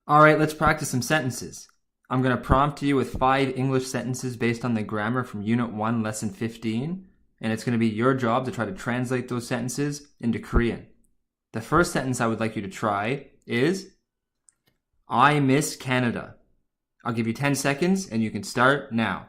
All right, let's practice some sentences. I'm going to prompt you with 5 English sentences based on the grammar from Unit 1, Lesson 15, and it's going to be your job to try to translate those sentences into Korean. The first sentence I would like you to try is, I miss Canada. I'll give you 10 seconds and you can start now.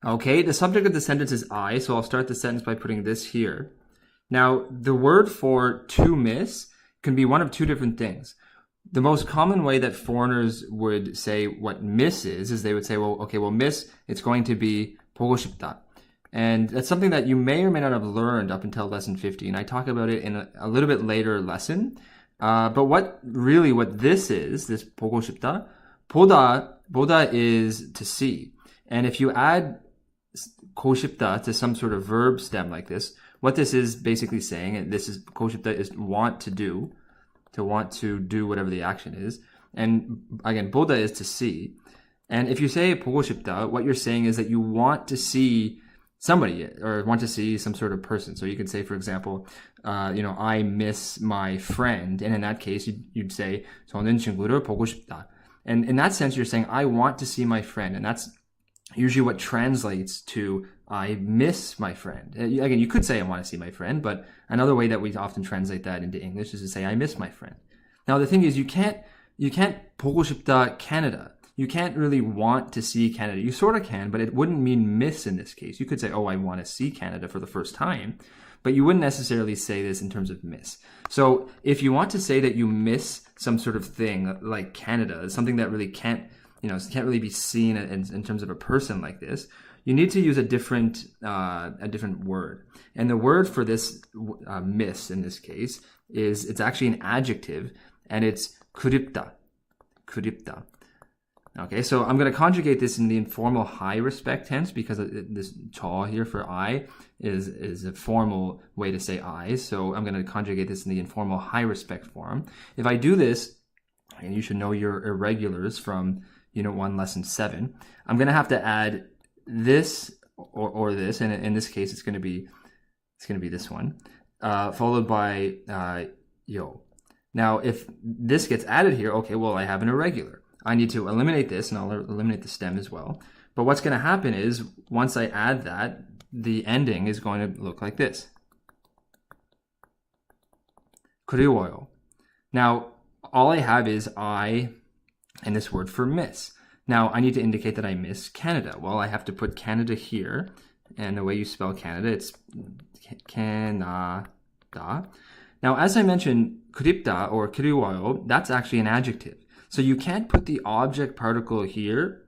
Okay, the subject of the sentence is I, so I'll start the sentence by putting this here. Now, the word for to miss can be one of 2 different things. The most common way that foreigners would say what miss is they would say, well, miss, it's going to be 보고 싶다. And that's something that you may or may not have learned up until lesson 15. I talk about it in a little bit later lesson. But what this is, this 보고 싶다, 보다 is to see. And if you add 보고 싶다 to some sort of verb stem like this, what this is basically saying, and this is 보고 싶다 is want to do whatever the action is. And again, 보다 is to see. And if you say 보고 싶다, what you're saying is that you want to see somebody or want to see some sort of person. So you could say, for example, I miss my friend. And in that case, you'd say, 저는 친구를 보고 싶다. And in that sense, you're saying, I want to see my friend. And that's usually what translates to I miss my friend. Again, you could say I want to see my friend, but another way that we often translate that into English is to say I miss my friend. Now the thing is, you can't 보고 싶다 Canada. You can't really want to see Canada. You sort of can, but it wouldn't mean miss in this case. You could say, oh, I want to see Canada for the first time, but you wouldn't necessarily say this in terms of miss. So if you want to say that you miss some sort of thing like Canada, something that really can't really be seen in terms of a person like this, you need to use a different word. And the word for this miss in this case it's actually an adjective, and it's 그립다. Okay, so I'm going to conjugate this in the informal high respect tense because this 저 here for I is a formal way to say I. So I'm going to conjugate this in the informal high respect form. If I do this, and you should know your irregulars from Unit 1, Lesson 7, I'm going to have to add this or this, and in this case, it's going to be this one, followed by yo. Now, if this gets added here, okay, well, I have an irregular. I need to eliminate this, and I'll eliminate the stem as well. But what's going to happen is, once I add that, the ending is going to look like this. 그리워요. Now, all I have is I and this word for miss. Now, I need to indicate that I miss Canada. Well, I have to put Canada here, and the way you spell Canada, it's Canada. Now, as I mentioned, 그립다 or 그리워요, that's actually an adjective. So you can't put the object particle here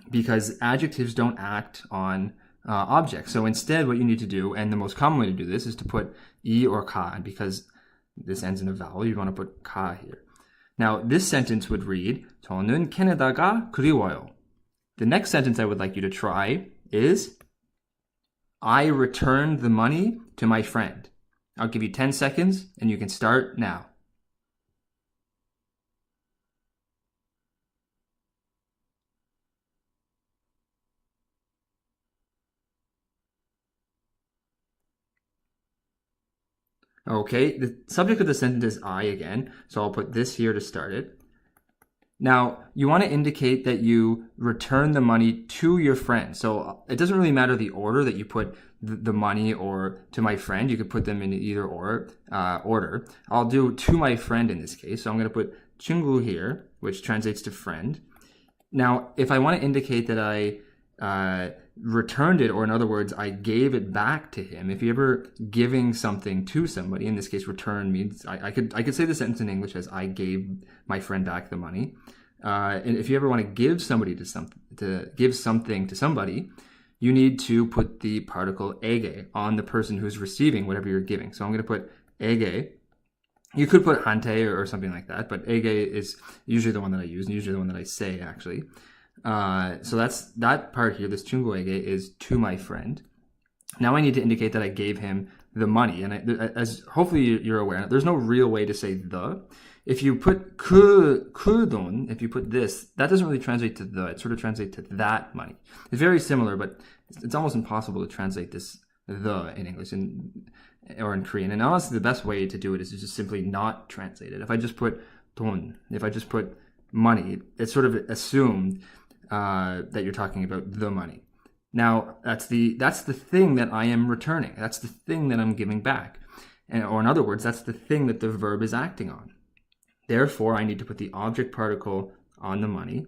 because adjectives don't act on objects. So instead, what you need to do, and the most common way to do this, is to put 이 or 가, and because this ends in a vowel, you want to put 가 here. Now, this sentence would read, 저는 캐나다가 그리워요. The next sentence I would like you to try is, I returned the money to my friend. I'll give you 10 seconds, and you can start now. Okay, the subject of the sentence is I again, so I'll put this here to start it. Now, you want to indicate that you return the money to your friend. So it doesn't really matter the order that you put the money or to my friend. You could put them in either order. I'll do to my friend in this case. So I'm going to put 친구 here, which translates to friend. Now, if I want to indicate that I returned it, or in other words, I gave it back to him. If you're ever giving something to somebody, in this case, return means I could say the sentence in English as I gave my friend back the money. And if you ever want to give something to somebody, you need to put the particle 에게 on the person who's receiving whatever you're giving. So I'm going to put 에게. You could put 한테 or something like that, but 에게 is usually the one that I use, and usually the one that I say actually. So that's that part here. This 친구에게 is to my friend. Now I need to indicate that I gave him the money, and as hopefully you're aware, there's no real way to say the. If you put 그 돈, if you put this, that doesn't really translate to the. It sort of translates to that money. It's very similar, but it's almost impossible to translate this the in English or in Korean. And honestly, the best way to do it is to just simply not translate it. If I just put 돈, if I just put money, it's sort of assumed that you're talking about the money. Now, that's the thing that I am returning. That's the thing that I'm giving back. Or in other words, that's the thing that the verb is acting on. Therefore, I need to put the object particle on the money.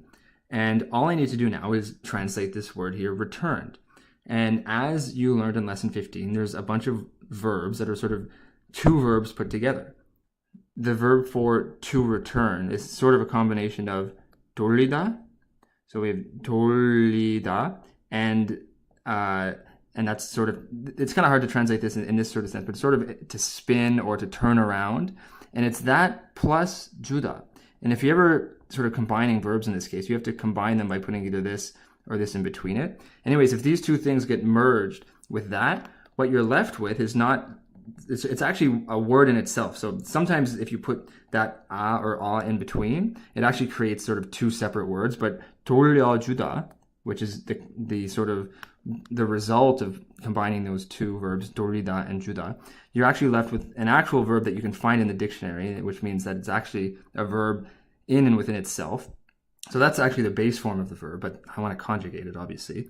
And all I need to do now is translate this word here, returned. And as you learned in lesson 15, there's a bunch of verbs that are sort of two verbs put together. The verb for to return is sort of a combination of 돌리다. So we have 돌리다, and that's sort of, it's kind of hard to translate this in this sort of sense, but it's sort of to spin or to turn around. And it's that plus 주다. And if you're ever sort of combining verbs in this case, you have to combine them by putting either this or this in between it. Anyways, if these two things get merged with that, what you're left with is not, it's actually a word in itself. So sometimes if you put that a or a in between, it actually creates sort of two separate words. But 돌려주다, which is the sort of the result of combining those two verbs, 돌리다 and 주다, you're actually left with an actual verb that you can find in the dictionary, which means that it's actually a verb in and within itself. So that's actually the base form of the verb, but I want to conjugate it, obviously.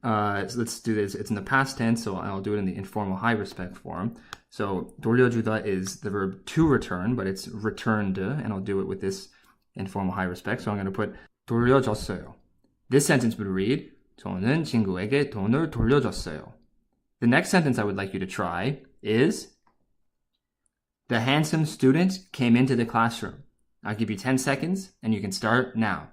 So let's do this. It's in the past tense, so I'll do it in the informal high respect form. So 돌려주다 is the verb to return, but it's returned, and I'll do it with this informal high respect. So I'm going to put 돌려줬어요. This sentence would read, 저는 친구에게 돈을 돌려줬어요. The next sentence I would like you to try is, the handsome student came into the classroom. I'll give you 10 seconds, and you can start now.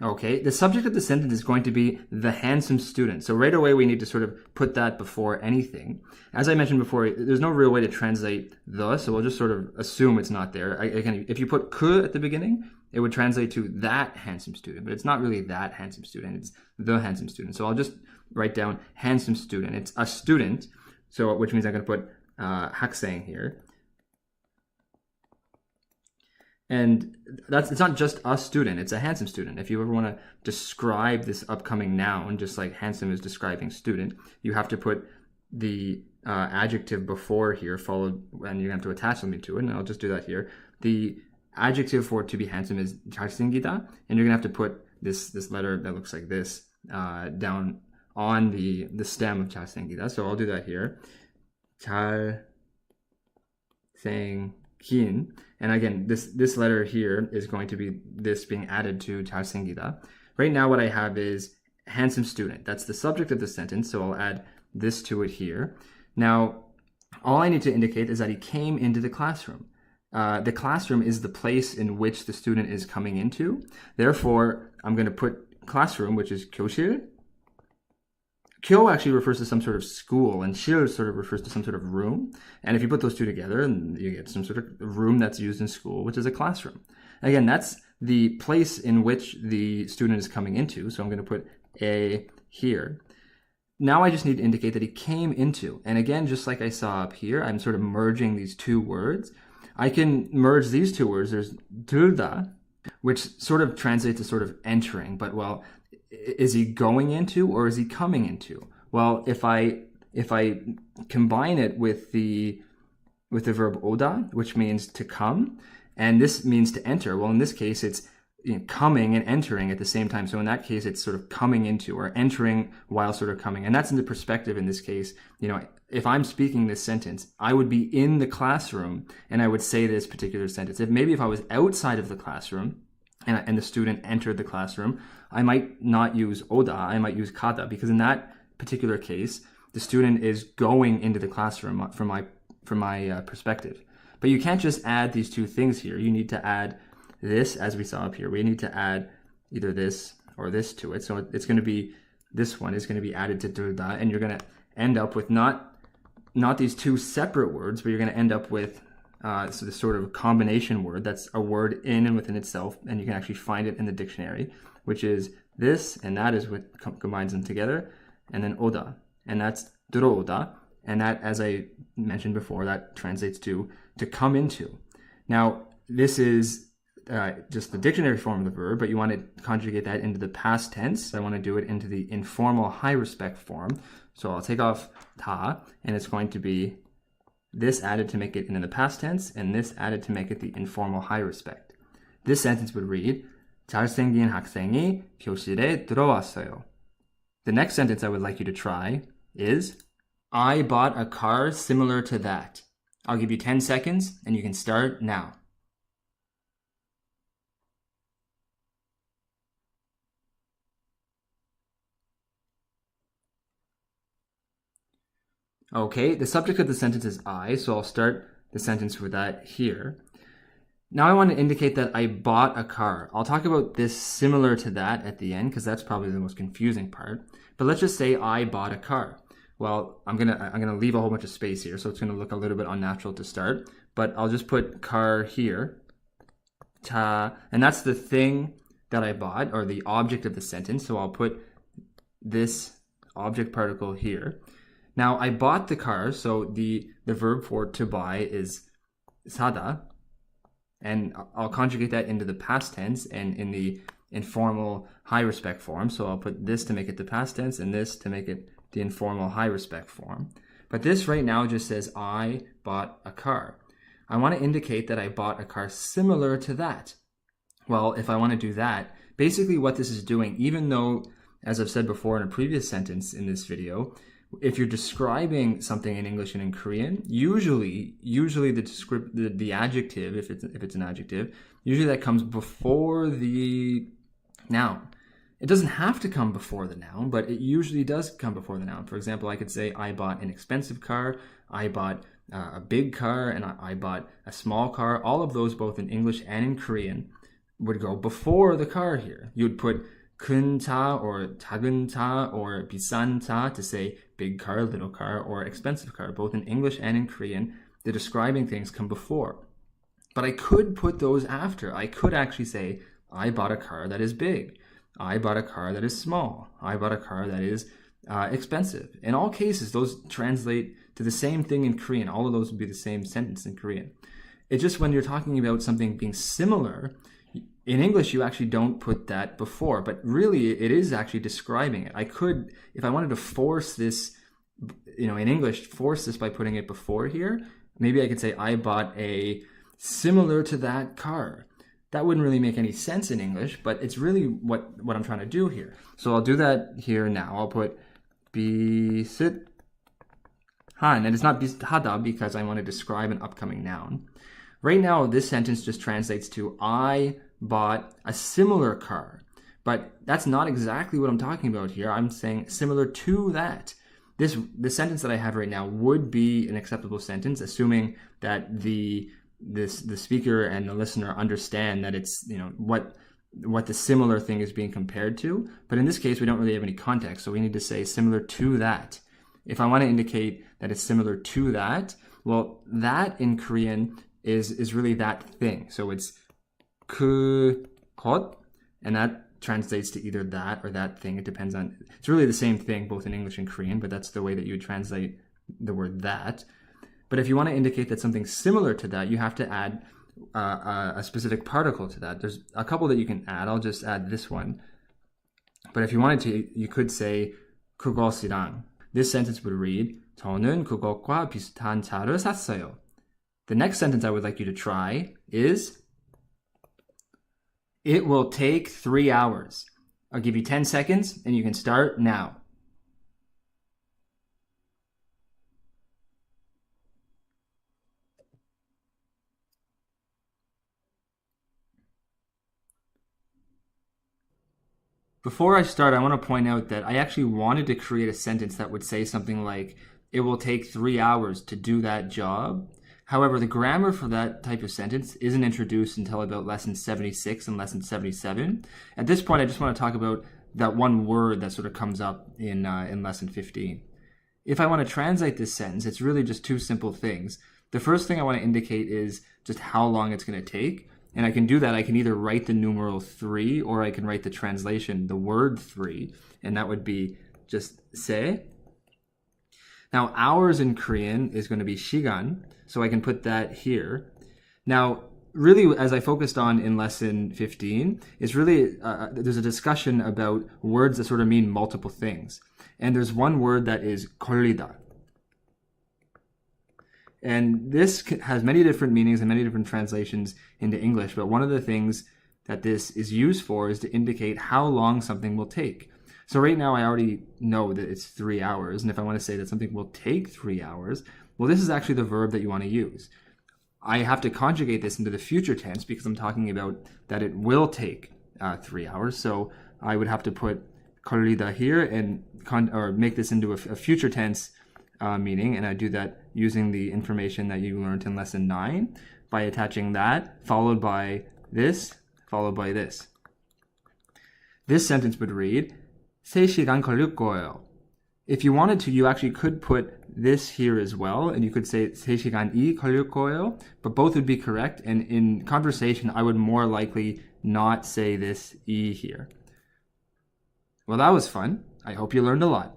Okay, the subject of the sentence is going to be the handsome student. So right away we need to sort of put that before anything. As I mentioned before, there's no real way to translate the, so we'll just sort of assume it's not there. Again, if you put 그 at the beginning, it would translate to that handsome student, but it's not really that handsome student, it's the handsome student. So I'll just write down handsome student. It's a student, so which means I'm going to put 학생 here. And it's not just a student, it's a handsome student. If you ever want to describe this upcoming noun, just like handsome is describing student, you have to put the adjective before here, followed, and you're going to have to attach something to it, and I'll just do that here. The adjective for to be handsome is 잘생기다, and you're going to have to put this letter that looks like this down on the stem of 잘생기다. So I'll do that here. 잘생긴. And again, this letter here is going to be this being added to 잘생기다. Right now what I have is handsome student. That's the subject of the sentence, so I'll add this to it here. Now, all I need to indicate is that he came into the classroom. The classroom is the place in which the student is coming into. Therefore, I'm going to put classroom, which is 교실. 교 actually refers to some sort of school, and 실 sort of refers to some sort of room. And if you put those two together, you get some sort of room that's used in school, which is a classroom. Again, that's the place in which the student is coming into. So I'm going to put a here. Now I just need to indicate that he came into. And again, just like I saw up here, I'm sort of merging these two words. I can merge these two words. There's 들다, which sort of translates to sort of entering, but well, is he going into or is he coming into? Well, if I combine it with the verb 오다, which means to come, and this means to enter, well, in this case, it's coming and entering at the same time. So in that case, it's sort of coming into or entering while sort of coming. And that's in the perspective in this case. If I'm speaking this sentence, I would be in the classroom and I would say this particular sentence. If I was outside of the classroom, and the student entered the classroom, I might not use 오다, I might use 가다, because in that particular case, the student is going into the classroom from my perspective. But you can't just add these two things here. You need to add this, as we saw up here. We need to add either this or this to it. So it's going to be, this one is going to be added to 들다, and you're going to end up with not these two separate words, but you're going to end up with so this sort of combination word that's a word in and within itself, and you can actually find it in the dictionary, which is This and that is what combines them together. And then 오다, and that's 들어오다. And that, as I mentioned before, that translates to come into. Now, this is just the dictionary form of the verb, but you want to conjugate that into the past tense. I want to do it into the informal high respect form. So I'll take off 다, and it's going to be this added to make it into the past tense, and this added to make it the informal high respect. This sentence would read, 잘생긴 학생이 교실에 들어왔어요. The next sentence I would like you to try is, I bought a car similar to that. I'll give you 10 seconds, and you can start now. Okay, the subject of the sentence is I, so I'll start the sentence with that here. Now I want to indicate that I bought a car. I'll talk about this similar to that at the end, because that's probably the most confusing part. But let's just say I bought a car. Well, I'm gonna leave a whole bunch of space here, so it's gonna look a little bit unnatural to start. But I'll just put car here. And that's the thing that I bought, or the object of the sentence. So I'll put this object particle here. Now, I bought the car, so the verb for to buy is 사다. And I'll conjugate that into the past tense and in the informal high respect form. So I'll put this to make it the past tense and this to make it the informal high respect form. But this right now just says I bought a car. I want to indicate that I bought a car similar to that. Well, if I want to do that, basically what this is doing, even though, as I've said before in a previous sentence in this video, if you're describing something in English and in Korean, usually the adjective, if it's an adjective, usually that comes before the noun. It doesn't have to come before the noun, but it usually does come before the noun. For example, I could say I bought an expensive car, I bought a big car, and I bought a small car. All of those, both in English and in Korean, would go before the car here. You would put 큰 차 or 작은 차 or 비싼 차 to say big car, little car, or expensive car. Both in English and in Korean, the describing things come before. But I could put those after. I could actually say, I bought a car that is big. I bought a car that is small. I bought a car that is expensive. In all cases, those translate to the same thing in Korean. All of those would be the same sentence in Korean. It's just when you're talking about something being similar, in English, you actually don't put that before, but really it is actually describing it. I could, if I wanted to force this, in English, force this by putting it before here, maybe I could say, I bought a similar to that car. That wouldn't really make any sense in English, but it's really what I'm trying to do here. So I'll do that here now. I'll put 비슷한, and it's not 비슷하다 because I want to describe an upcoming noun. Right now, this sentence just translates to I bought a similar car. But that's not exactly what I'm talking about here. I'm saying similar to that. The sentence that I have right now would be an acceptable sentence, assuming that the speaker and the listener understand that it's, what the similar thing is being compared to. But in this case, we don't really have any context, so we need to say similar to that. If I want to indicate that it's similar to that, well, that in Korean is really that thing. So it's 그 것, and that translates to either that or that thing. It depends on, it's really the same thing both in English and Korean, but that's the way that you would translate the word that. But if you want to indicate that something's similar to that, you have to add a specific particle to that. There's a couple that you can add. I'll just add this one. But if you wanted to, you could say 그것이랑. This sentence would read 저는 그것과 비슷한 차를 샀어요. The next sentence I would like you to try is it will take 3 hours. I'll give you 10 seconds and you can start now. Before I start, I want to point out that I actually wanted to create a sentence that would say something like, it will take 3 hours to do that job. However, the grammar for that type of sentence isn't introduced until about lesson 76 and lesson 77. At this point, I just want to talk about that one word that sort of comes up in lesson 15. If I want to translate this sentence, it's really just two simple things. The first thing I want to indicate is just how long it's going to take. And I can do that. I can either write the numeral 3 or I can write the translation, the word 3, and that would be just se. Now, hours in Korean is going to be 시간, so I can put that here. Now, really, as I focused on in lesson 15, is really, there's a discussion about words that sort of mean multiple things. And there's one word that is 걸리다. And this has many different meanings and many different translations into English, but one of the things that this is used for is to indicate how long something will take. So right now I already know that it's 3 hours, and if I want to say that something will take 3 hours, well, this is actually the verb that you want to use. I have to conjugate this into the future tense because I'm talking about that it will take 3 hours. So I would have to put 걸리다 here and or make this into a future tense meaning, and I do that using the information that you learned in lesson 9 by attaching that followed by this, followed by this. This sentence would read 3시간 걸릴 거예요. If you wanted to, you actually could put this here as well, and you could say 3시간이 걸릴 거예요, but both would be correct, and in conversation, I would more likely not say this E here. Well, that was fun. I hope you learned a lot.